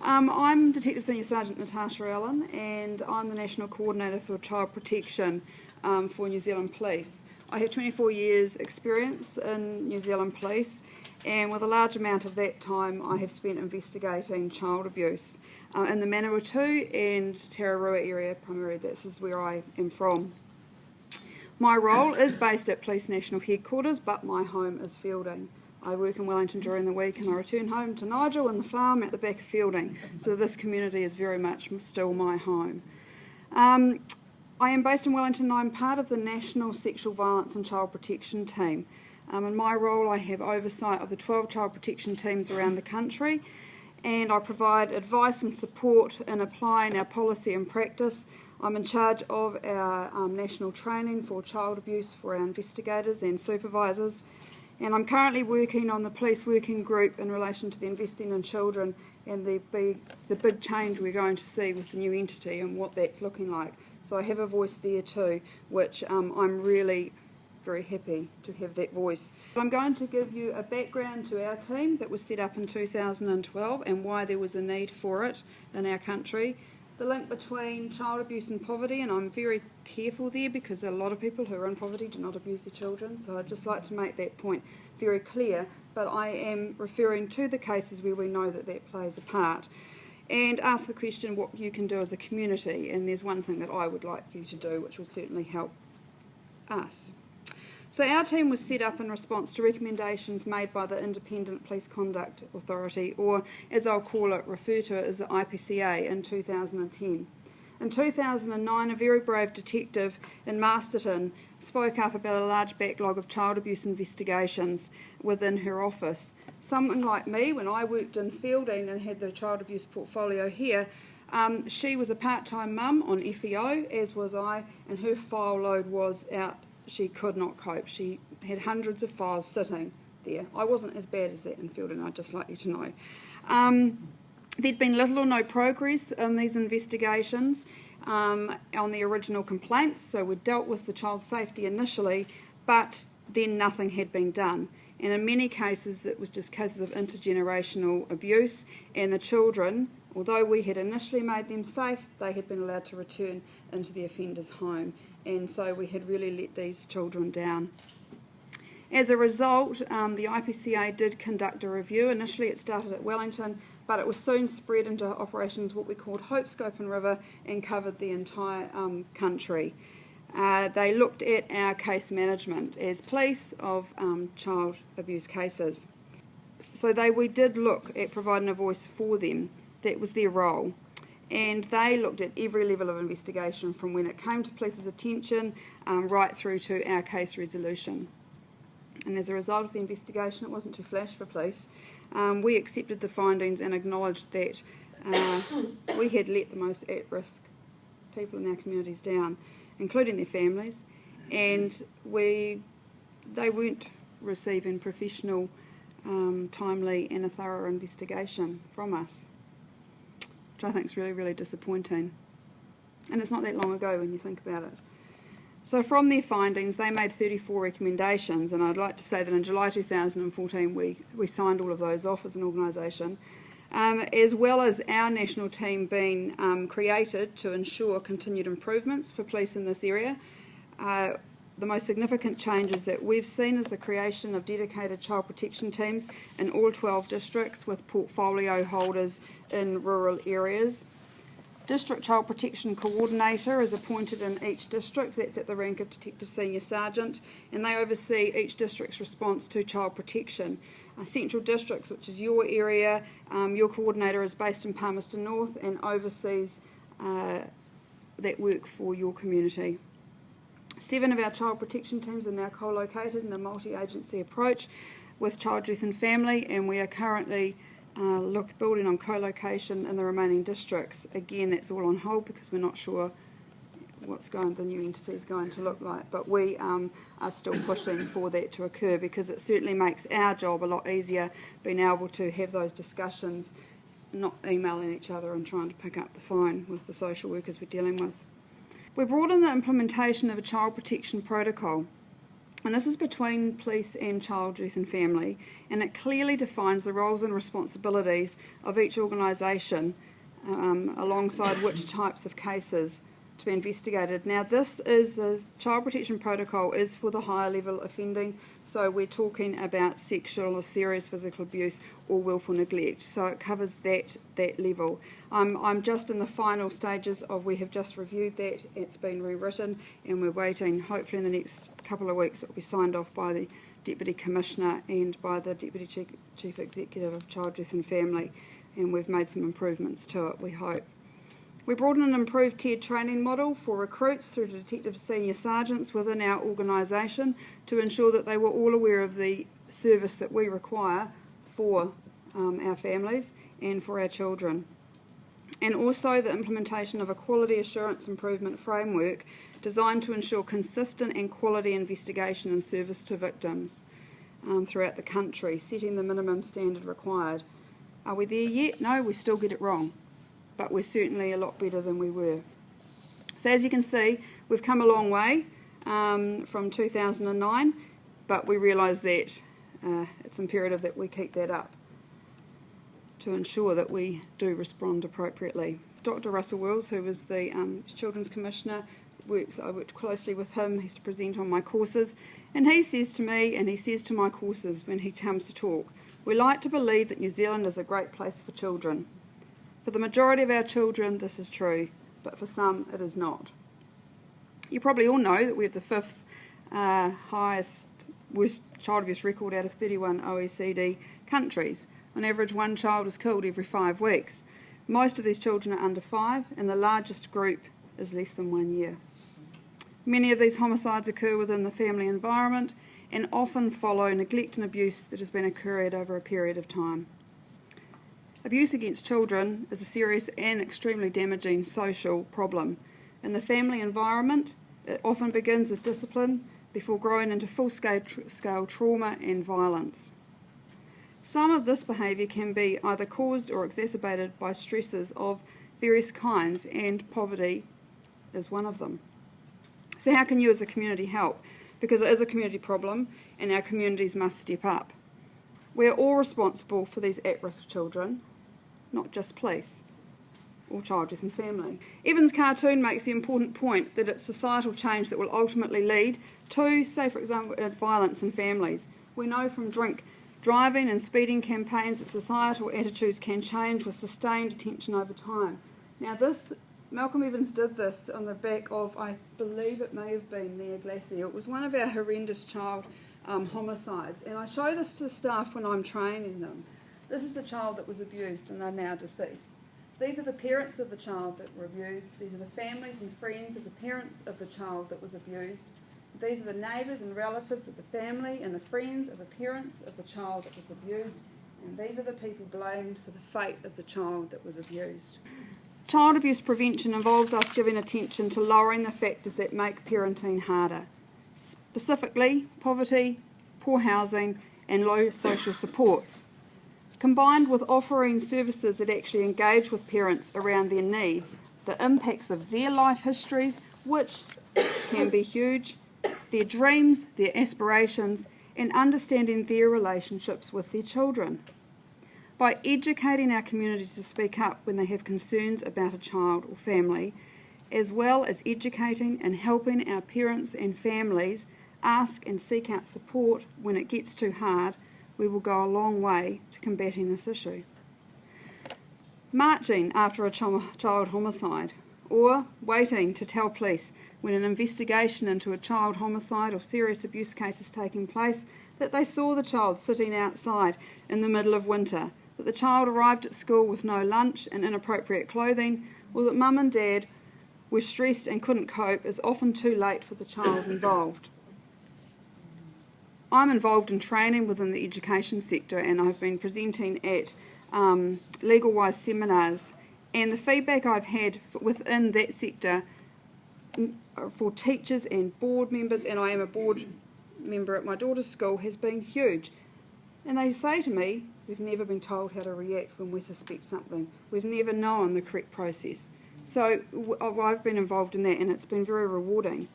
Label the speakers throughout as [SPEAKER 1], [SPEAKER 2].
[SPEAKER 1] I'm Detective Senior Sergeant Natasha Allan, and I'm the National Co-ordinator for Child Protection for New Zealand Police. I have 24 years experience in New Zealand Police, and with a large amount of that time I have spent investigating child abuse in the Manawatu and Tararua area primarily. This is where I am from. My role is based at Police National Headquarters, but my home is Fielding. I work in Wellington during the week and I return home to Nigel and the farm at the back of Fielding, so this community is very much still my home. I am based in Wellington and I'm part of the National Sexual Violence and Child Protection team. In my role I have oversight of the 12 child protection teams around the country, and I provide advice and support in applying our policy and practice. I'm in charge of our national training for child abuse for our investigators and supervisors, and I'm currently working on the police working group in relation to the investing in children and the big change we're going to see with the new entity and what that's looking like. So I have a voice there too, which I'm really very happy to have that voice. I'm going to give you a background to our team that was set up in 2012 and why there was a need for it in our country. The link between child abuse and poverty, and I'm very careful there because a lot of people who are in poverty do not abuse their children, so I'd just like to make that point very clear, but I am referring to the cases where we know that that plays a part, and ask the question what you can do as a community, and there's one thing that I would like you to do which will certainly help us. So our team was set up in response to recommendations made by the Independent Police Conduct Authority, or as I'll call it, refer to it as the IPCA, in 2010. In 2009, a very brave detective in Masterton spoke up about a large backlog of child abuse investigations within her office. Someone like me, when I worked in Fielding and had the child abuse portfolio here, she was a part-time mum on FEO, as was I, and her file load was out. She could not cope. She had hundreds of files sitting there. I wasn't as bad as that in Fielding, I'd just like you to know. There'd been little or no progress in these investigations on the original complaints, so we dealt with the child safety initially, but then nothing had been done. And in many cases it was just cases of intergenerational abuse, and the children, although we had initially made them safe, they had been allowed to return into the offender's home, and so we had really let these children down. As a result, the IPCA did conduct a review. Initially it started at Wellington, but it was soon spread into operations what we called Hope, Scope and River, and covered the entire country. They looked at our case management as police of child abuse cases. So we did look at providing a voice for them. That was their role. And they looked at every level of investigation, from when it came to police's attention right through to our case resolution. And as a result of the investigation, it wasn't too flash for police. We accepted the findings and acknowledged that we had let the most at-risk people in our communities down, including their families, and they weren't receiving professional, timely and a thorough investigation from us, which I think is really, really disappointing. And it's not that long ago when you think about it. So from their findings, they made 34 recommendations, and I'd like to say that in July 2014 we signed all of those off as an organisation, as well as our national team being created to ensure continued improvements for police in this area. The most significant changes that we've seen is the creation of dedicated child protection teams in all 12 districts with portfolio holders in rural areas. District Child Protection Coordinator is appointed in each district. That's at the rank of Detective Senior Sergeant, and they oversee each district's response to child protection. Central Districts, which is your area, your coordinator is based in Palmerston North and oversees that work for your community. 7 of our child protection teams are now co-located in a multi-agency approach with Child, Youth and Family, and we are currently building on co-location in the remaining districts. Again, that's all on hold because we're not sure what the new entity is going to look like, but we are still pushing for that to occur because it certainly makes our job a lot easier being able to have those discussions, not emailing each other and trying to pick up the phone with the social workers we're dealing with. We brought in the implementation of a child protection protocol. And this is between police and child, youth and family, and it clearly defines the roles and responsibilities of each organisation alongside which types of cases to be investigated. Now this is the Child Protection Protocol is for the higher level offending, so we're talking about sexual or serious physical abuse or willful neglect, so it covers that level. I'm just in the final stages of, we have just reviewed that, it's been rewritten and we're waiting, hopefully in the next couple of weeks it will be signed off by the Deputy Commissioner and by the Deputy Chief Executive of Child, Youth and Family, and we've made some improvements to it, we hope. We brought in an improved tiered training model for recruits through to detective senior sergeants within our organisation to ensure that they were all aware of the service that we require for our families and for our children. And also the implementation of a quality assurance improvement framework designed to ensure consistent and quality investigation and service to victims throughout the country, setting the minimum standard required. Are we there yet? No, we still get it wrong, but we're certainly a lot better than we were. So as you can see, we've come a long way from 2009, but we realise that it's imperative that we keep that up to ensure that we do respond appropriately. Dr. Russell Wills, who was the Children's Commissioner, I worked closely with him, he used to present on my courses, and he says to me, and he says to my courses when he comes to talk, we like to believe that New Zealand is a great place for children. For the majority of our children, this is true, but for some, it is not. You probably all know that we have the 5th highest worst child abuse record out of 31 OECD countries. On average, 1 child is killed every 5 weeks. Most of these children are under 5, and the largest group is less than 1 year. Many of these homicides occur within the family environment and often follow neglect and abuse that has been occurring over a period of time. Abuse against children is a serious and extremely damaging social problem. In the family environment, it often begins as discipline before growing into full-scale trauma and violence. Some of this behaviour can be either caused or exacerbated by stresses of various kinds, and poverty is one of them. So how can you as a community help? Because it is a community problem and our communities must step up. We are all responsible for these at-risk children, not just police or child, youth and family. Evan's cartoon makes the important point that it's societal change that will ultimately lead to, say for example, violence in families. We know from drink driving and speeding campaigns that societal attitudes can change with sustained attention over time. Now this, Malcolm Evans did this on the back of, I believe it may have been Near Glacier. It was one of our horrendous child homicides, and I show this to the staff when I'm training them. This is the child that was abused and they're now deceased. These are the parents of the child that were abused. These are the families and friends of the parents of the child that was abused. These are the neighbours and relatives of the family and the friends of the parents of the child that was abused. And these are the people blamed for the fate of the child that was abused. Child abuse prevention involves us giving attention to lowering the factors that make parenting harder, specifically poverty, poor housing and low social supports, combined with offering services that actually engage with parents around their needs, the impacts of their life histories, which can be huge, their dreams, their aspirations, and understanding their relationships with their children. By educating our community to speak up when they have concerns about a child or family, as well as educating and helping our parents and families ask and seek out support when it gets too hard, we will go a long way to combating this issue. Marching after a child homicide, or waiting to tell police when an investigation into a child homicide or serious abuse case is taking place that they saw the child sitting outside in the middle of winter, that the child arrived at school with no lunch and inappropriate clothing, or that mum and dad were stressed and couldn't cope is often too late for the child involved. I'm involved in training within the education sector, and I've been presenting at legal-wise seminars, and the feedback I've had within that sector for teachers and board members, and I am a board member at my daughter's school, has been huge. And they say to me, we've never been told how to react when we suspect something. We've never known the correct process. So I've been involved in that, and it's been very rewarding.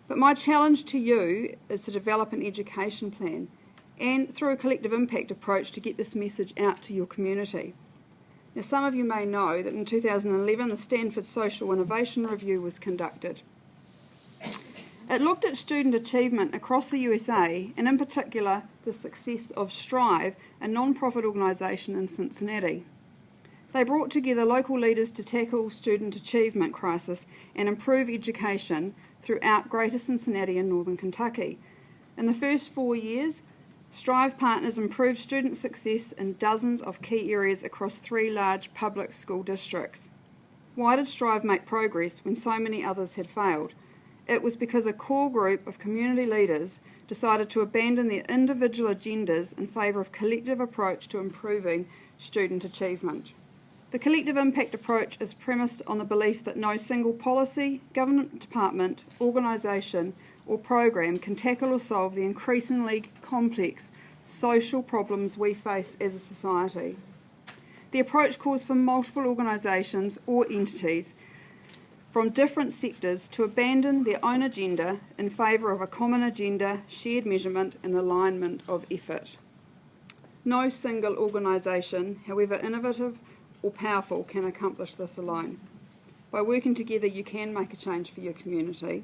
[SPEAKER 1] But my challenge to you is to develop an education plan and through a collective impact approach to get this message out to your community. Now, some of you may know that in 2011 the Stanford Social Innovation Review was conducted. It looked at student achievement across the USA and in particular the success of Strive, a non-profit organisation in Cincinnati. They brought together local leaders to tackle student achievement crisis and improve education throughout Greater Cincinnati and Northern Kentucky. In the first 4 years, Strive partners improved student success in dozens of key areas across 3 large public school districts. Why did Strive make progress when so many others had failed? It was because a core group of community leaders decided to abandon their individual agendas in favour of a collective approach to improving student achievement. The collective impact approach is premised on the belief that no single policy, government department, organisation or program can tackle or solve the increasingly complex social problems we face as a society. The approach calls for multiple organisations or entities from different sectors to abandon their own agenda in favour of a common agenda, shared measurement and alignment of effort. No single organisation, however innovative or powerful, can accomplish this alone. By working together, you can make a change for your community.